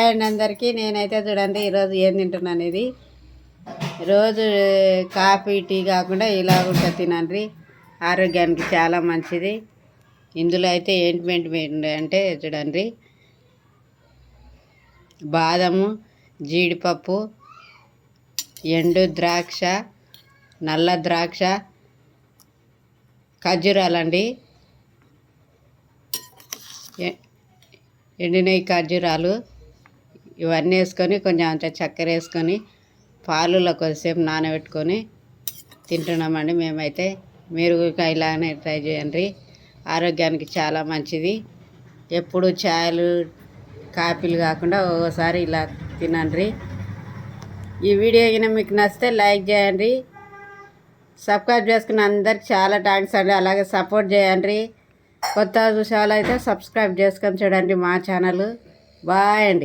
Hi అండి అందరికీ. నేనైతే చూడండి ఈరోజు ఏం తింటున్నాను. ఇది రోజు కాఫీ టీ కాకుండా ఇలా ఉంటుంది తినండి, ఆరోగ్యానికి చాలా మంచిది. ఇందులో అయితే ఏంటి అంటే చూడండి, బాదము, జీడిపప్పు, ఎండు ద్రాక్ష, నల్ల ద్రాక్ష, ఖర్జూరాలండి, ఎండినవి ఖర్జూరాలు, ఇవన్నీ వేసుకొని కొంచెం అంత చక్కెర వేసుకొని పాలులో కొద్దిసేపు నానబెట్టుకొని తింటున్నామండి మేమైతే. మీరు ఇలానే ట్రై చేయండి, ఆరోగ్యానికి చాలా మంచిది. ఎప్పుడు ఛాయలు కాఫీలు కాకుండా ఓసారి ఇలా తినండి. ఈ వీడియో అయినా మీకు నచ్చితే లైక్ చేయండి, సబ్స్క్రైబ్ చేసుకున్న అందరికి చాలా థ్యాంక్స్ అండి. అలాగే సపోర్ట్ చేయండి. కొత్త చూసే వాళ్ళు అయితే సబ్స్క్రైబ్ చేసుకొని చూడండి మా ఛానల్. బాయ్ అండి.